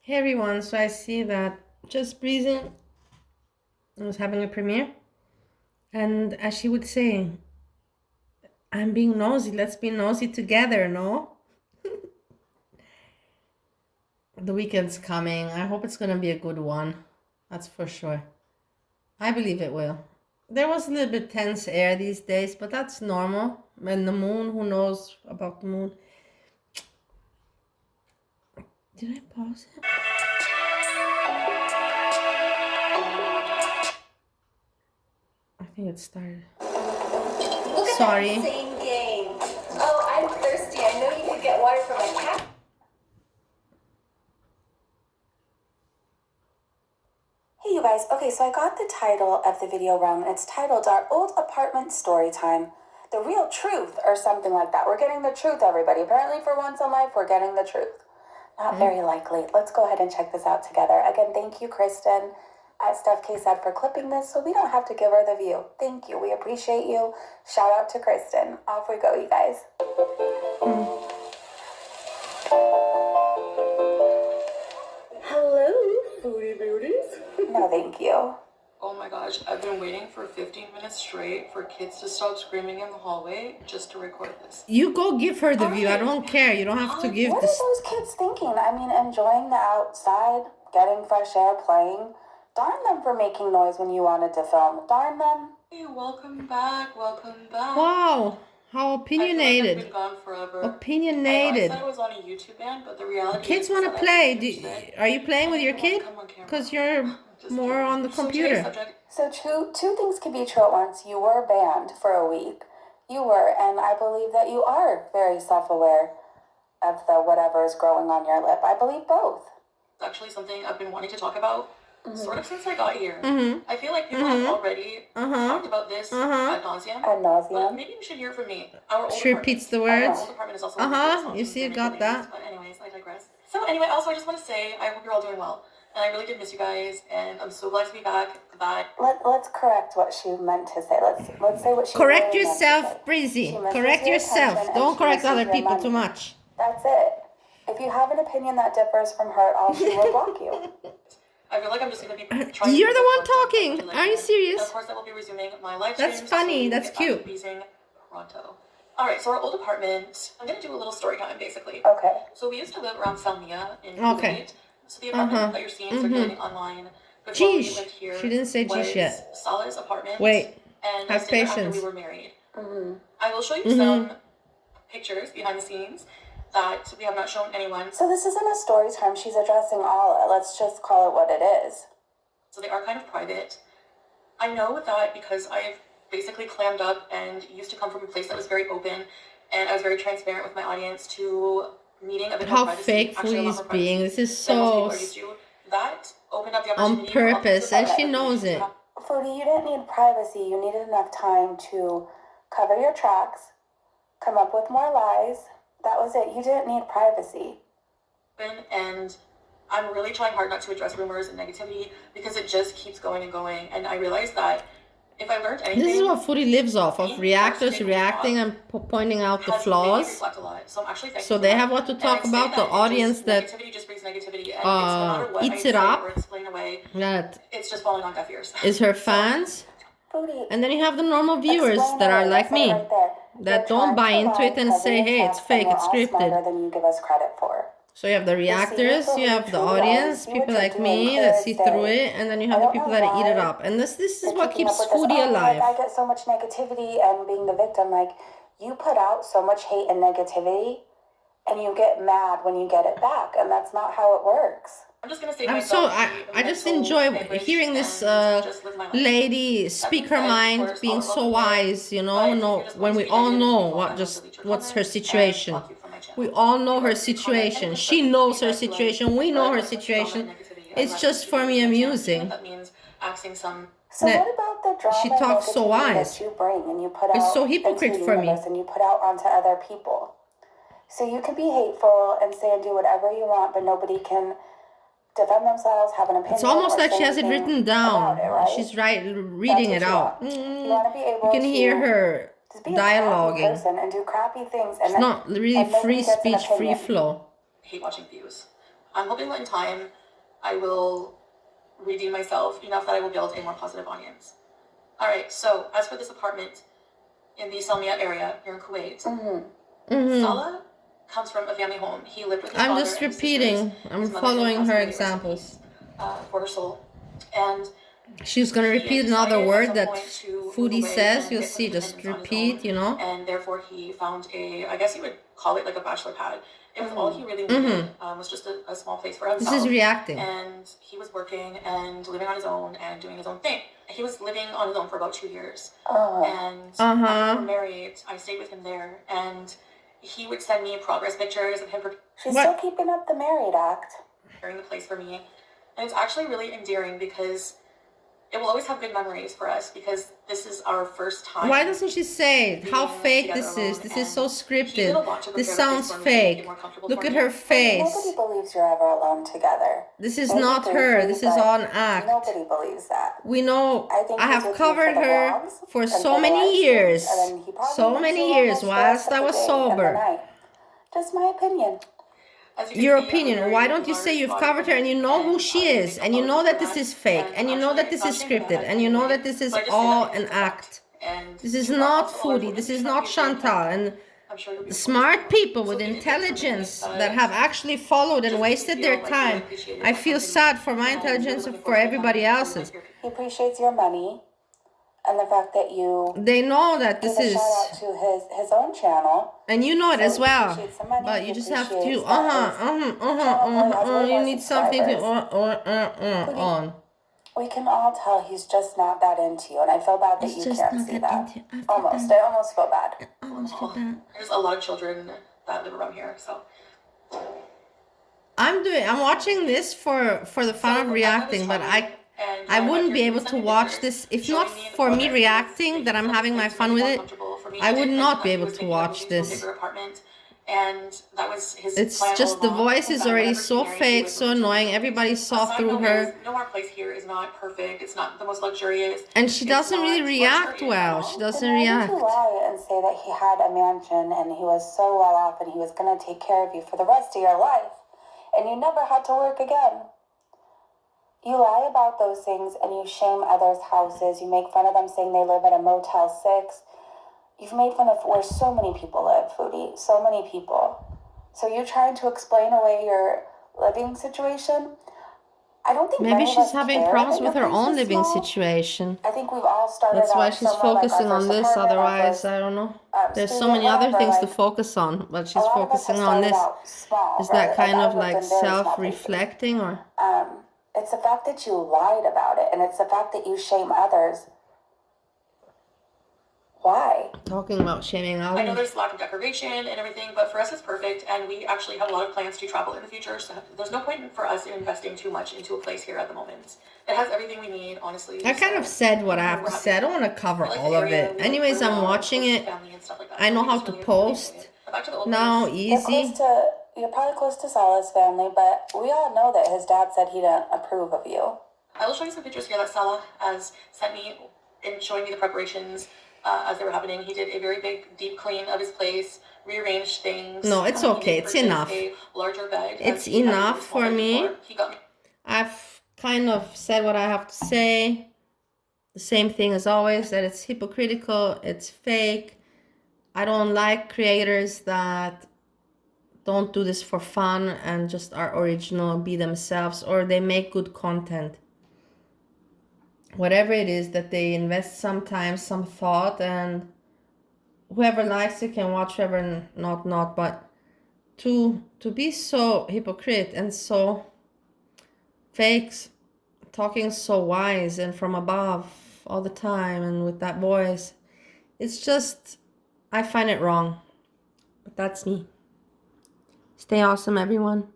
Hey everyone, so I see that just Breezy was having a premiere, and as she would say, I'm being nosy, let's be nosy together, no? The weekend's coming. I hope it's gonna be a good one. That's for sure. I believe it will. There was a little bit tense air these days, but that's normal. And the moon, who knows about the moon? Did I pause it? I think it started. Look at Sorry. that insane game. Oh, I'm thirsty. I know you could get water from my cat. Hey, you guys. Okay, so I got the title of the video wrong. It's titled Our Old Apartment Story Time. The Real Truth, or something like that. We're getting the truth, everybody. Apparently, for once in life, we're getting the truth. Not very likely. Let's go ahead and check this out together. Again, thank you, Kristen, at Steph K said, for clipping this so we don't have to give her the view. Thank you. We appreciate you. Shout out to Kristen. Off we go, you guys. Hello, foodie beauties. No, thank you. Oh my gosh, I've been waiting for 15 minutes straight for kids to stop screaming in the hallway just to record this. You go give her the view. I don't care. You don't have to give What this. are those kids thinking? I mean, enjoying the outside, getting fresh air, playing. Darn them for making noise when you wanted to film. Darn them. Hey, welcome back, welcome back. Wow, how opinionated. I feel like I've been gone forever. Opinionated. I said I was on a YouTube ban, but the reality Kids is want to that play. Are you playing with your kid? Because you're more on the computer. So two things can be true at once. You were banned for a week. You were, and I believe that you are very self-aware of the whatever is growing on your lip. I believe both. It's actually something I've been wanting to talk about sort of since I got here. I feel like people have already talked about this ad nauseum. Ad nauseum. But maybe you should hear from me. Our old She repeats the words. Our old apartment is also You see, you got that. But anyways, I digress. So anyway, also I just want to say I hope you're all doing well. And I really did miss you guys, and I'm so glad to be back. Let's correct what she meant to say. Let's say what she Correct really yourself, meant to say. Breezy. She misses Correct your yourself. attention and Don't she correct misses other your people money. too much. That's it. If you have an opinion that differs from her at all, she will block you. I feel like I'm just going to be trying You're to the one really talking. Are you serious? And of course, I will be resuming my live That's streams. funny. So That's cute. Pronto. All right, so our old apartment. I'm going to do a little story time, basically. Okay. So we used to live around Salmia in Okay. Kuwait. So the apartment that you're seeing circulating online before we lived here. She didn't say Geesh yet. Salah's apartment. Wait. And Have patience. After we were married. I will show you some pictures behind the scenes that we have not shown anyone. So this isn't a story time. She's addressing Allah. Let's just call it what it is. So they are kind of private. I know that because I've basically clammed up and used to come from a place that was very open, and I was very transparent with my audience to needing a bit more privacy. How fake Foodie's being. This is so that opened up the on purpose, and she knows it. Foodie, you didn't need privacy. You needed enough time to cover your tracks, come up with more lies. That was it. You didn't need privacy. And I'm really trying hard not to address rumors and negativity because it just keeps going and going. And I realized that if I learned anything... This is what Foodie lives off of. Reactors reacting and pointing out the flaws. So they have what to talk about. The audience that eats it up. That it's just falling on deaf ears. Is her fans. And then you have the normal viewers that are like me. That don't buy into it and say, hey, it's fake, it's scripted. Than you give us credit for. So you have the reactors, you have the audience, people like me that see through it, and then you have the people that eat it up. And this is what keeps Foodie alive. I get so much negativity and being the victim. Like, you put out so much hate and negativity, and you get mad when you get it back, and that's not how it works. I'm just gonna say I just enjoy hearing this lady speak her mind, being so wise, you know, when we all know what's her situation. We all know her situation. She knows her situation. We know her situation. It's just for me amusing. So what about the drama she talks so wise. that you bring and you put out it's so hypocrite for me. And you put out onto other people? So you can be hateful and say and do whatever you want, but nobody can defend themselves, have an opinion. It's almost like she has it written down. Right? She's reading it out. You want to be able you can hear her dialoguing. And do crappy things. And it's not really free speech, free flow. Hate watching views. I'm hoping that in time I will redeem myself enough that I will build a more positive audience. All right, so as for this apartment in the Salmiya area here in Kuwait, Salah comes from a family home. He lived with his father just and his repeating. sisters. I'm His mother following passed her away, rest in examples. peace, for her soul. And She's gonna he repeat decided another at word some that point to move foodie away says. and You'll get some see. Just independence on his repeat. own. You know. And therefore he found I guess you would call it like a bachelor pad. It was all he really needed. Was just a small place for himself. This is reacting. And he was working and living on his own and doing his own thing. He was living on his own for about 2 years. And after we were married, I stayed with him there, and he would send me progress pictures of him She's still keeping up the married act. preparing the place for me. And it's actually really endearing because it will always have good memories for us because this is our first time. Why doesn't she say how fake this is? This is so scripted. This sounds fake. Look at her face. Nobody believes you're ever alone together. This is not her. This is all an act. Nobody believes that. We know. I have covered her for so many years. So many years whilst I was sober. Just my opinion. Your opinion. Why don't you say you've covered her and you know who she is, and you know that this is fake, and you know that this is scripted, and you know that this is all an act. This is not foodie. This is not Chantal. And smart people with intelligence that have actually followed and wasted their time. I feel sad for my intelligence and for everybody else's. He appreciates your money and the fact that you They know that this is, shout out to his own channel. and you know it as well. But you just have to you need something to on. We can all tell he's just not that into you, and I feel bad that you can't see that. I almost feel bad. There's a lot of children that live around here, so I'm watching this for the fun of reacting, but I wouldn't be able to watch this if not for me reacting that I'm having my fun with it. I would not be able to watch this. And that was his. It's just the voice is already so fake, so annoying. Everybody saw through her. No, our place here is not perfect. It's not the most luxurious. And she doesn't really react well. She doesn't react. Why did you lie and say that he had a mansion and he was so well off and he was going to take care of you for the rest of your life, and you never had to work again? You lie about those things and you shame others' houses. You make fun of them saying they live at a Motel 6. You've made fun of where so many people live, Foodie. So many people. So you're trying to explain away your living situation? I don't think maybe she's having problems with her own living situation. I think we've all started. That's why she's focusing on this. Otherwise, I don't know. There's so many other things to focus on, but she's focusing on this. Is that kind of like self-reflecting or? It's the fact that you lied about it, and it's the fact that you shame others. Why? Talking about shaming others. I know there's lack of decoration and everything, but for us it's perfect, and we actually have a lot of plans to travel in the future, so there's no point for us in investing too much into a place here at the moment. It has everything we need, honestly. I kind of said what I have to say. I don't want to cover all of it. Anyways, I'm watching it. I know how to post. Now, easy. You're probably close to Salah's family, but we all know that his dad said he didn't approve of you. I will show you some pictures here that Salah has sent me in showing me the preparations as they were happening. He did a very big deep clean of his place, rearranged things. No, it's okay. It's enough. A larger bed. It's enough for me. I've kind of said what I have to say. The same thing as always, that it's hypocritical, it's fake. I don't like creators that don't do this for fun and just are original, be themselves, or they make good content. Whatever it is that they invest some time, some thought, and whoever likes it can watch, whoever not. But to be so hypocrite and so fake, talking so wise and from above all the time and with that voice, it's just, I find it wrong. But that's me. Stay awesome, everyone.